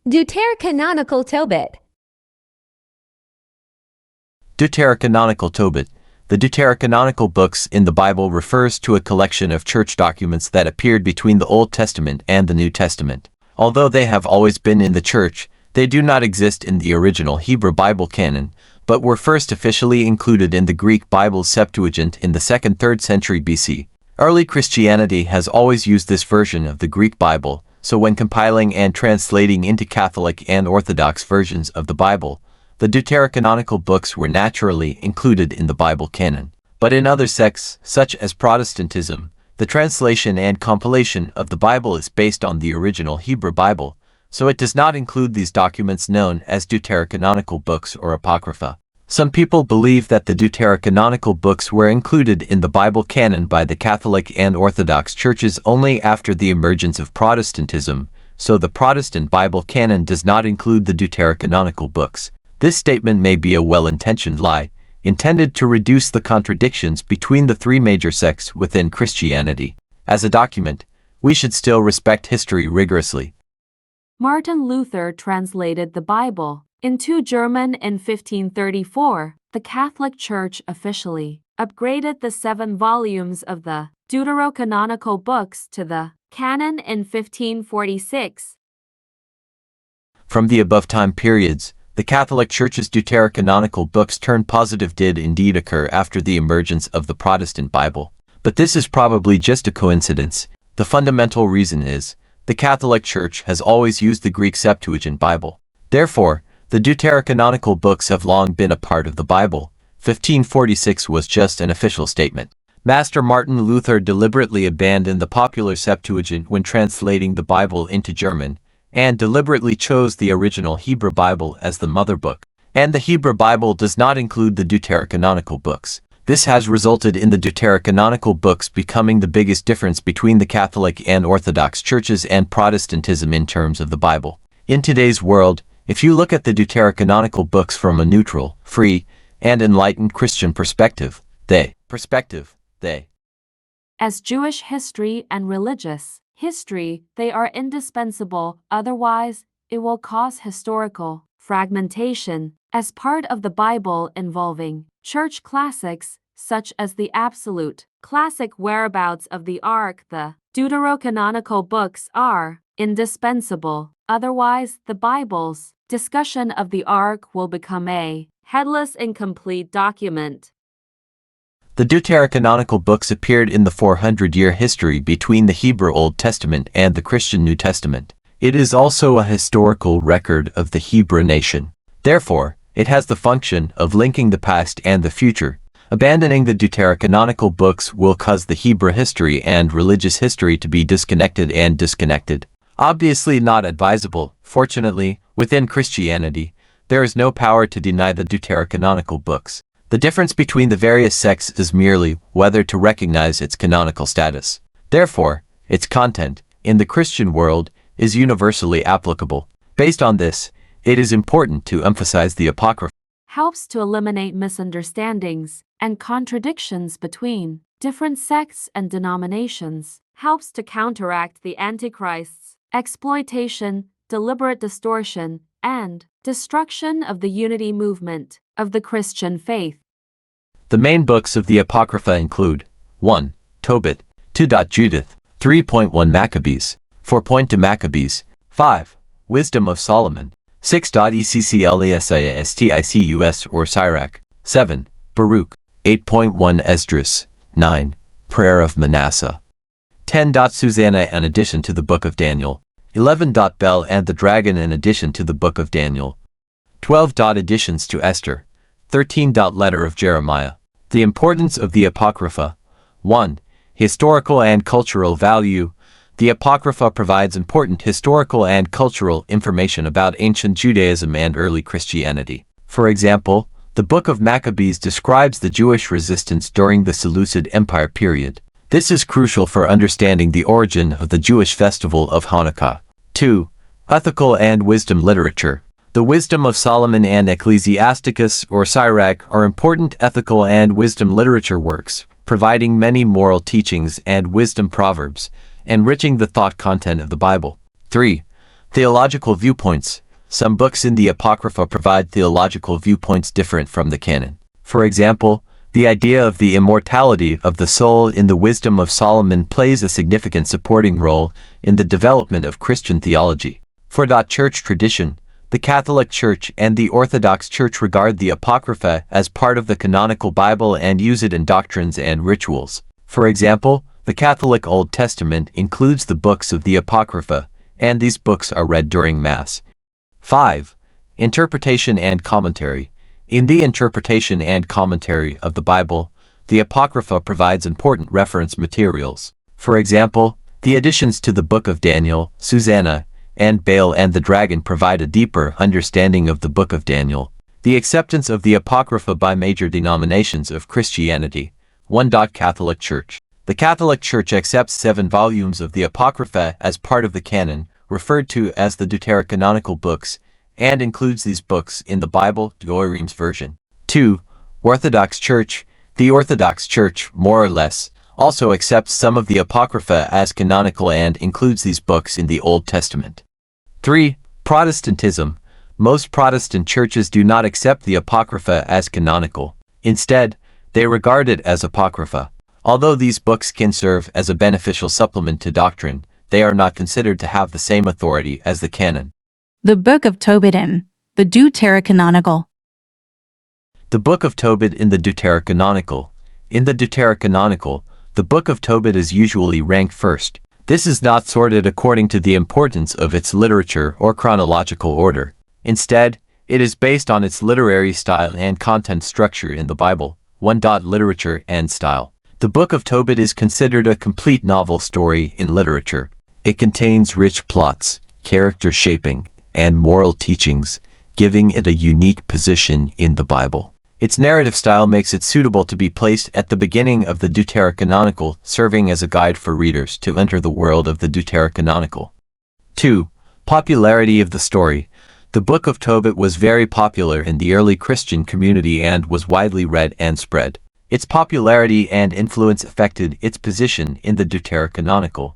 Deuterocanonical Tobit. Deuterocanonical Tobit. The Deuterocanonical books in the Bible refers to a collection of church documents that appeared between the Old Testament and the New Testament. Although they have always been in the church, they do not exist in the original Hebrew Bible canon, but were first officially included in the Greek Bible Septuagint in the 2nd-3rd century BC. Early Christianity has always used this version of the Greek Bible, so when compiling and translating into Catholic and Orthodox versions of the Bible, the Deuterocanonical books were naturally included in the Bible canon. But in other sects, such as Protestantism, the translation and compilation of the Bible is based on the original Hebrew Bible, so it does not include these documents known as Deuterocanonical books or Apocrypha. Some people believe that the Deuterocanonical books were included in the Bible canon by the Catholic and Orthodox churches only after the emergence of Protestantism, so the Protestant Bible canon does not include the Deuterocanonical books. This statement may be a well-intentioned lie, intended to reduce the contradictions between the three major sects within Christianity. As a document, we should still respect history rigorously. Martin Luther translated the Bible into German in 1534. The Catholic Church officially upgraded the 7 volumes of the Deuterocanonical books to the canon in 1546. From the above time periods, the Catholic Church's Deuterocanonical books turn positive did indeed occur after the emergence of the Protestant Bible. But this is probably just a coincidence. The fundamental reason is, the Catholic Church has always used the Greek Septuagint Bible. Therefore, the Deuterocanonical books have long been a part of the Bible. 1546 was just an official statement. Master Martin Luther deliberately abandoned the popular Septuagint when translating the Bible into German, and deliberately chose the original Hebrew Bible as the mother book. And the Hebrew Bible does not include the Deuterocanonical books. This has resulted in the Deuterocanonical books becoming the biggest difference between the Catholic and Orthodox churches and Protestantism in terms of the Bible. In today's world, if you look at the Deuterocanonical books from a neutral, free, and enlightened Christian perspective, they as Jewish history and religious history, they are indispensable, otherwise, it will cause historical fragmentation. As part of the Bible involving church classics, such as the absolute classic whereabouts of the Ark, the Deuterocanonical books are indispensable, otherwise, the Bible's discussion of the Ark will become a headless, incomplete document. The Deuterocanonical books appeared in the 400-year history between the Hebrew Old Testament and the Christian New Testament. It is also a historical record of the Hebrew nation. Therefore, it has the function of linking the past and the future. Abandoning the Deuterocanonical books will cause the Hebrew history and religious history to be disconnected. Obviously not advisable. Fortunately, within Christianity, there is no power to deny the Deuterocanonical books. The difference between the various sects is merely whether to recognize its canonical status. Therefore, its content, in the Christian world, is universally applicable. Based on this, it is important to emphasize the Apocrypha. Helps to eliminate misunderstandings and contradictions between different sects and denominations. Helps to counteract the Antichrist's exploitation, deliberate distortion, and destruction of the unity movement of the Christian faith. The main books of the Apocrypha include 1. Tobit, 2. Judith, 3.1 Maccabees, 4.2 Maccabees, 5. Wisdom of Solomon, 6. Ecclesiasticus or Sirach, 7. Baruch, 8.1 Esdras, 9. Prayer of Manasseh, 10. Susanna in addition to the Book of Daniel, 11. Bel and the Dragon in addition to the Book of Daniel, 12. Additions to Esther, 13. Letter of Jeremiah. The importance of the Apocrypha. 1. Historical and cultural value. The Apocrypha provides important historical and cultural information about ancient Judaism and early Christianity. For example, the Book of Maccabees describes the Jewish resistance during the Seleucid Empire period. This is crucial for understanding the origin of the Jewish festival of Hanukkah. 2. Ethical and wisdom literature. The Wisdom of Solomon and Ecclesiasticus or Sirach are important ethical and wisdom literature works, providing many moral teachings and wisdom proverbs, enriching the thought content of the Bible. 3. Theological viewpoints. Some books in the Apocrypha provide theological viewpoints different from the canon. For example, the idea of the immortality of the soul in the Wisdom of Solomon plays a significant supporting role in the development of Christian theology. For church tradition, the Catholic Church and the Orthodox Church regard the Apocrypha as part of the canonical Bible and use it in doctrines and rituals. For example, the Catholic Old Testament includes the books of the Apocrypha, and these books are read during Mass. 5. Interpretation and commentary. In the interpretation and commentary of the Bible, the Apocrypha provides important reference materials. For example, the additions to the Book of Daniel, Susanna, and Baal and the Dragon provide a deeper understanding of the Book of Daniel. The acceptance of the Apocrypha by major denominations of Christianity. 1. Catholic Church. The Catholic Church accepts 7 volumes of the Apocrypha as part of the canon, referred to as the Deuterocanonical books, and includes these books in the Bible, Douay-Rheims version. 2. Orthodox Church. The Orthodox Church, more or less, also accepts some of the Apocrypha as canonical and includes these books in the Old Testament. 3. Protestantism. Most Protestant churches do not accept the Apocrypha as canonical. Instead, they regard it as Apocrypha. Although these books can serve as a beneficial supplement to doctrine, they are not considered to have the same authority as the canon. The Book of Tobit in the Deuterocanonical. The Book of Tobit in the Deuterocanonical. In the Deuterocanonical, the Book of Tobit is usually ranked first. This is not sorted according to the importance of its literature or chronological order. Instead, it is based on its literary style and content structure in the Bible. 1. Literature and style. The Book of Tobit is considered a complete novel story in literature. It contains rich plots, character shaping, and moral teachings, giving it a unique position in the Bible. Its narrative style makes it suitable to be placed at the beginning of the Deuterocanonical, serving as a guide for readers to enter the world of the Deuterocanonical. 2. Popularity of the story. The Book of Tobit was very popular in the early Christian community and was widely read and spread. Its popularity and influence affected its position in the Deuterocanonical.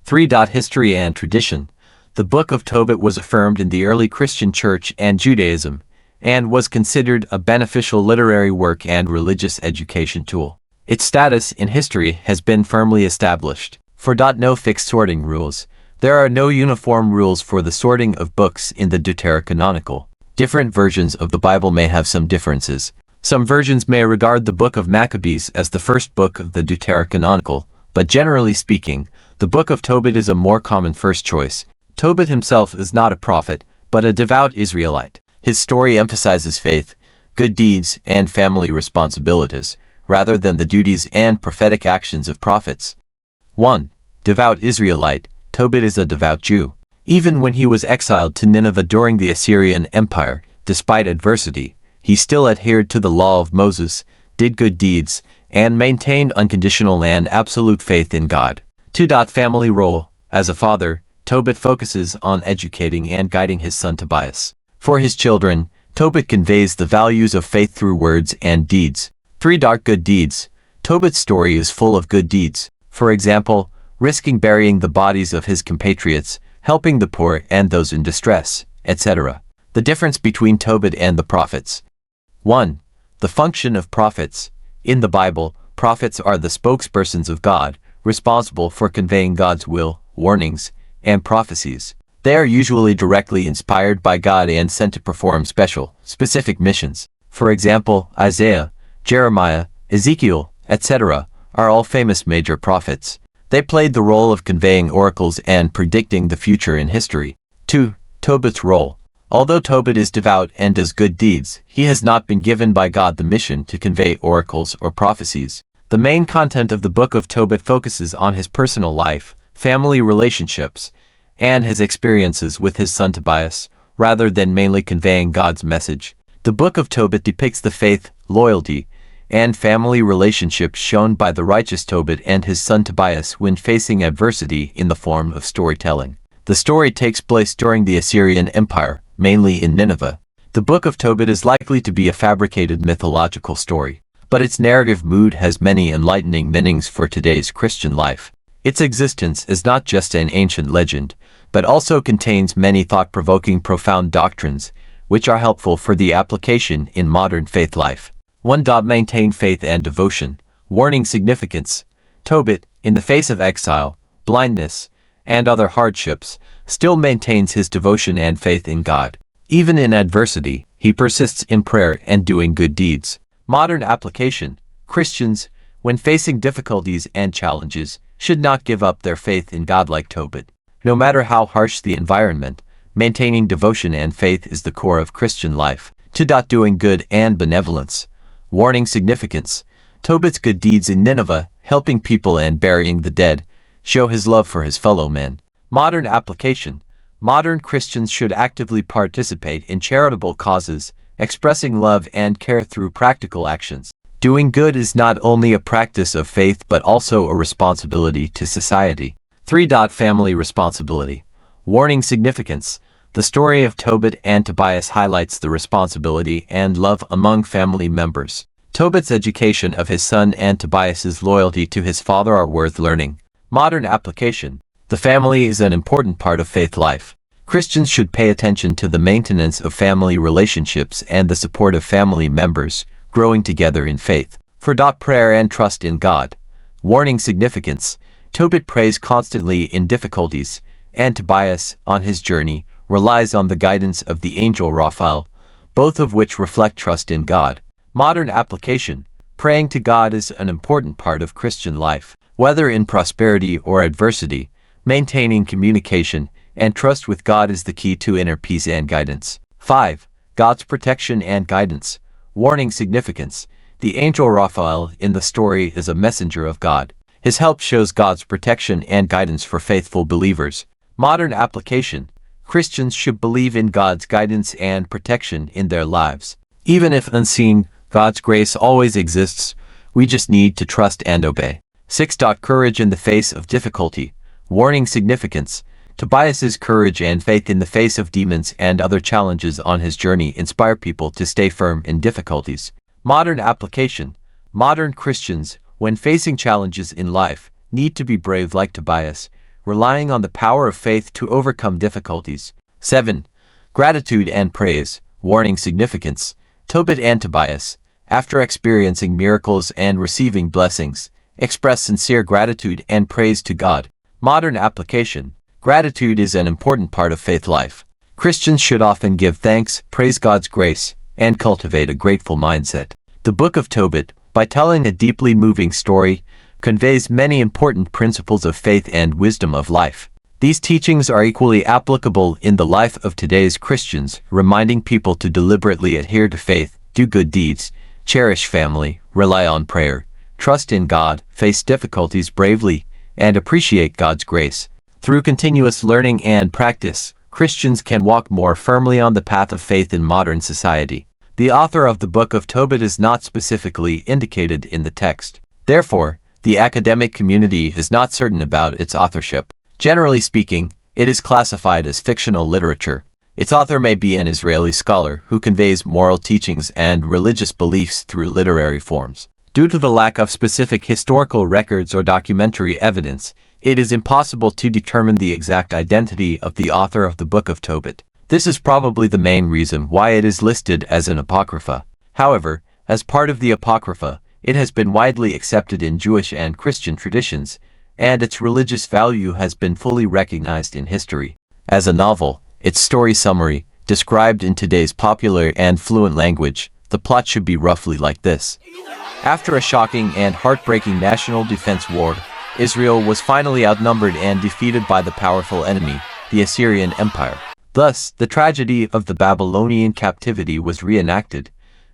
3. History and tradition. The Book of Tobit was affirmed in the early Christian Church and Judaism, and was considered a beneficial literary work and religious education tool. Its status in history has been firmly established. 4. No fixed sorting rules. There are no uniform rules for the sorting of books in the Deuterocanonical. Different versions of the Bible may have some differences. Some versions may regard the Book of Maccabees as the first book of the Deuterocanonical, but generally speaking, the Book of Tobit is a more common first choice. Tobit himself is not a prophet, but a devout Israelite. His story emphasizes faith, good deeds, and family responsibilities, rather than the duties and prophetic actions of prophets. 1. Devout Israelite. Tobit is a devout Jew. Even when he was exiled to Nineveh during the Assyrian Empire, despite adversity, he still adhered to the law of Moses, did good deeds, and maintained unconditional and absolute faith in God. 2. Family role. As a father, Tobit focuses on educating and guiding his son Tobias. For his children, Tobit conveys the values of faith through words and deeds. 3. Good deeds. Tobit's story is full of good deeds. For example, risking burying the bodies of his compatriots, helping the poor and those in distress, etc. The difference between Tobit and the prophets. 1. The function of prophets. In the Bible, prophets are the spokespersons of God, responsible for conveying God's will, warnings, and prophecies. They are usually directly inspired by God and sent to perform specific missions. For example, Isaiah, Jeremiah, Ezekiel, etc. are all famous major prophets. They played the role of conveying oracles and predicting the future in history. 2. Tobit's role. Although Tobit is devout and does good deeds, he has not been given by God the mission to convey oracles or prophecies. The main content of the Book of Tobit focuses on his personal life, family relationships, and his experiences with his son Tobias, rather than mainly conveying God's message. The Book of Tobit depicts the faith, loyalty, and family relationships shown by the righteous Tobit and his son Tobias when facing adversity in the form of storytelling. The story takes place during the Assyrian Empire, mainly in Nineveh. The Book of Tobit is likely to be a fabricated mythological story, but its narrative mood has many enlightening meanings for today's Christian life. Its existence is not just an ancient legend, but also contains many thought-provoking profound doctrines, which are helpful for the application in modern faith life. 1. Maintain faith and devotion. Warning significance. Tobit, in the face of exile, blindness, and other hardships, still maintains his devotion and faith in God. Even in adversity, he persists in prayer and doing good deeds. Modern application. Christians, when facing difficulties and challenges, should not give up their faith in God like Tobit. No matter how harsh the environment, maintaining devotion and faith is the core of Christian life. 2. Doing good and benevolence. Warning significance. Tobit's good deeds in Nineveh, helping people and burying the dead, show his love for his fellow men. Modern application. Modern Christians should actively participate in charitable causes, expressing love and care through practical actions. Doing good is not only a practice of faith but also a responsibility to society. 3. Family responsibility. Warning significance. The story of Tobit and Tobias highlights the responsibility and love among family members. Tobit's education of his son and Tobias's loyalty to his father are worth learning. Modern application. The family is an important part of faith life. Christians should pay attention to the maintenance of family relationships and the support of family members, growing together in faith. 4. Prayer and trust in God. Warning significance. Tobit prays constantly in difficulties, and Tobias, on his journey, relies on the guidance of the angel Raphael, both of which reflect trust in God. Modern application. Praying to God is an important part of Christian life. Whether in prosperity or adversity, maintaining communication and trust with God is the key to inner peace and guidance. 5. God's protection and guidance. Warning significance. The angel Raphael in the story is a messenger of God. His help shows God's protection and guidance for faithful believers. Modern application. Christians should believe in God's guidance and protection in their lives. Even if unseen, God's grace always exists. We just need to trust and obey. 6. Courage in the face of difficulty. Warning significance. Tobias's courage and faith in the face of demons and other challenges on his journey inspire people to stay firm in difficulties. Modern application. Modern Christians, when facing challenges in life, need to be brave like Tobias, relying on the power of faith to overcome difficulties. 7. Gratitude and praise. Warning significance. Tobit and Tobias, after experiencing miracles and receiving blessings, express sincere gratitude and praise to God. Modern application. Gratitude is an important part of faith life. Christians should often give thanks, praise God's grace, and cultivate a grateful mindset. The Book of Tobit, by telling a deeply moving story, conveys many important principles of faith and wisdom of life. These teachings are equally applicable in the life of today's Christians, reminding people to deliberately adhere to faith, do good deeds, cherish family, rely on prayer, trust in God, face difficulties bravely, and appreciate God's grace. Through continuous learning and practice, Christians can walk more firmly on the path of faith in modern society. The author of the Book of Tobit is not specifically indicated in the text. Therefore, the academic community is not certain about its authorship. Generally speaking, it is classified as fictional literature. Its author may be an Israeli scholar who conveys moral teachings and religious beliefs through literary forms. Due to the lack of specific historical records or documentary evidence, it is impossible to determine the exact identity of the author of the Book of Tobit. This is probably the main reason why it is listed as an Apocrypha. However, as part of the Apocrypha, it has been widely accepted in Jewish and Christian traditions, and its religious value has been fully recognized in history. As a novel, its story summary, described in today's popular and fluent language, the plot should be roughly like this. After a shocking and heartbreaking national defense war, Israel was finally outnumbered and defeated by the powerful enemy, the Assyrian Empire. Thus, the tragedy of the Babylonian captivity was reenacted.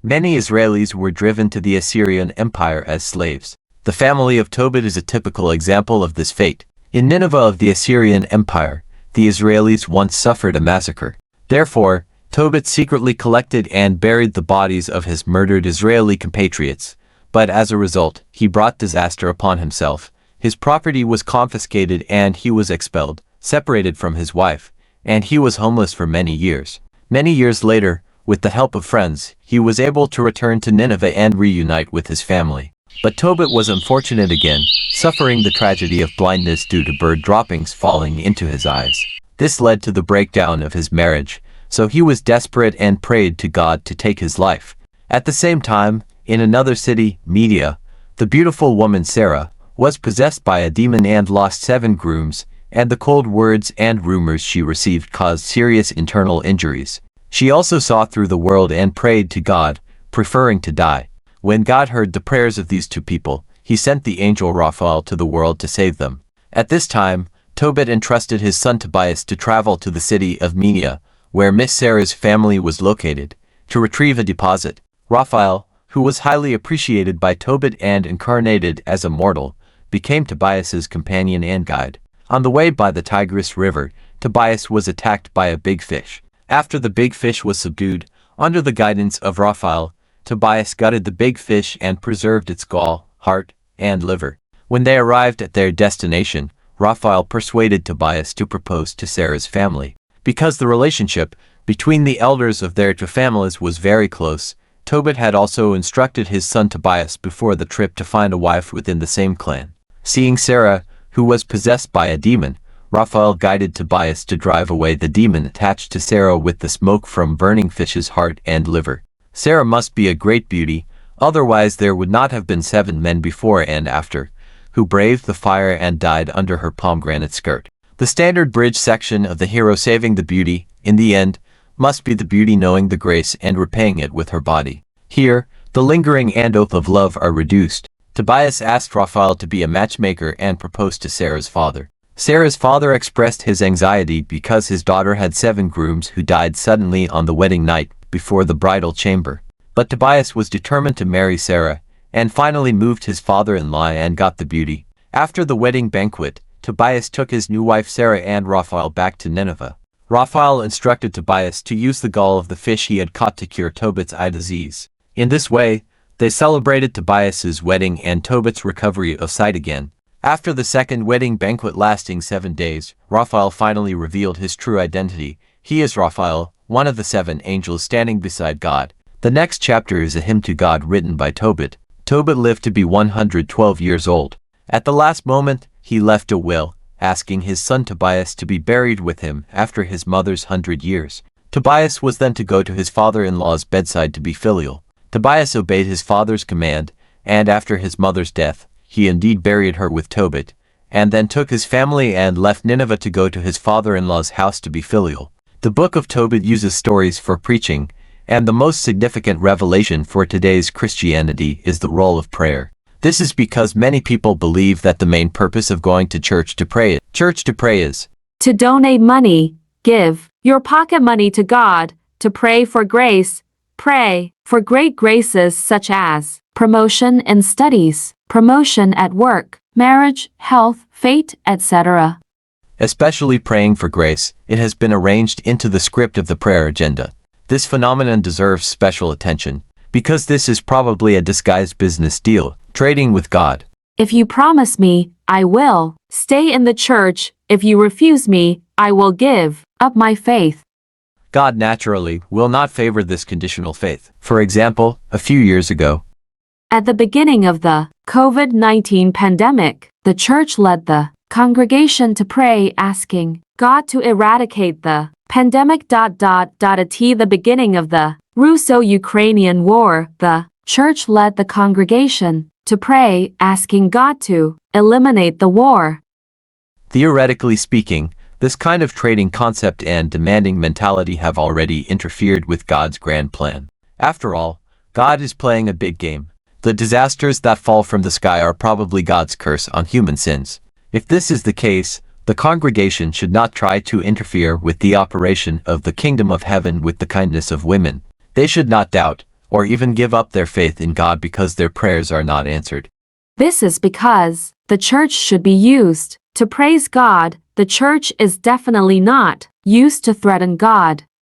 Many Israelis were driven to the Assyrian Empire as slaves. The family of Tobit is a typical example of this fate. In Nineveh of the Assyrian Empire, the Israelis once suffered a massacre. Therefore, Tobit secretly collected and buried the bodies of his murdered Israeli compatriots. But as a result, he brought disaster upon himself. His property was confiscated and he was expelled, separated from his wife, and he was homeless for many years. Many years later, with the help of friends, he was able to return to Nineveh and reunite with his family. But Tobit was unfortunate again, suffering the tragedy of blindness due to bird droppings falling into his eyes. This led to the breakdown of his marriage, so he was desperate and prayed to God to take his life. At the same time, in another city, Media, the beautiful woman Sarah was possessed by a demon and lost 7 grooms, and the cold words and rumors she received caused serious internal injuries. She also saw through the world and prayed to God, preferring to die. When God heard the prayers of these 2 people, he sent the angel Raphael to the world to save them. At this time, Tobit entrusted his son Tobias to travel to the city of Media, where Miss Sarah's family was located, to retrieve a deposit. Raphael, who was highly appreciated by Tobit and incarnated as a mortal, became Tobias's companion and guide. On the way by the Tigris River, Tobias was attacked by a big fish. After the big fish was subdued, under the guidance of Raphael, Tobias gutted the big fish and preserved its gall, heart, and liver. When they arrived at their destination, Raphael persuaded Tobias to propose to Sarah's family. Because the relationship between the elders of their 2 families was very close, Tobit had also instructed his son Tobias before the trip to find a wife within the same clan. Seeing Sarah, who was possessed by a demon, Raphael guided Tobias to drive away the demon attached to Sarah with the smoke from burning fish's heart and liver. Sarah must be a great beauty, otherwise there would not have been 7 men before and after, who braved the fire and died under her pomegranate skirt. The standard bridge section of the hero saving the beauty, in the end, must be the beauty knowing the grace and repaying it with her body. Here, the lingering and oath of love are reduced. Tobias asked Raphael to be a matchmaker and proposed to Sarah's father. Sarah's father expressed his anxiety because his daughter had 7 grooms who died suddenly on the wedding night before the bridal chamber. But Tobias was determined to marry Sarah, and finally moved his father-in-law and got the beauty. After the wedding banquet, Tobias took his new wife Sarah and Raphael back to Nineveh. Raphael instructed Tobias to use the gall of the fish he had caught to cure Tobit's eye disease. In this way, they celebrated Tobias's wedding and Tobit's recovery of sight again. After the second wedding banquet lasting 7 days, Raphael finally revealed his true identity. He is Raphael, one of the 7 angels standing beside God. The next chapter is a hymn to God written by Tobit. Tobit lived to be 112 years old. At the last moment, he left a will, asking his son Tobias to be buried with him after his mother's 100 years. Tobias was then to go to his father-in-law's bedside to be filial. Tobias obeyed his father's command, and after his mother's death, he indeed buried her with Tobit, and then took his family and left Nineveh to go to his father-in-law's house to be filial. The book of Tobit uses stories for preaching, and the most significant revelation for today's Christianity is the role of prayer. This is because many people believe that the main purpose of going to church to pray is to donate money, give your pocket money to God, to pray for grace, pray for great graces such as promotion in studies, promotion at work, marriage, health, fate, etc. Especially praying for grace, it has been arranged into the script of the prayer agenda. This phenomenon deserves special attention, because this is probably a disguised business deal, trading with God. If you promise me, I will stay in the church. If you refuse me, I will give up my faith. God naturally will not favor this conditional faith. For example, a few years ago, at the beginning of the COVID-19 pandemic, the church led the congregation to pray asking God to eradicate the pandemic. At the beginning of the Russo-Ukrainian War, the church led the congregation to pray asking God to eliminate the war. Theoretically speaking, this kind of trading concept and demanding mentality have already interfered with God's grand plan. After all, God is playing a big game. The disasters that fall from the sky are probably God's curse on human sins. If this is the case, the congregation should not try to interfere with the operation of the kingdom of heaven with the kindness of women. They should not doubt, or even give up their faith in God because their prayers are not answered. This is because the church should be used to praise God. The church is definitely not used to threaten God.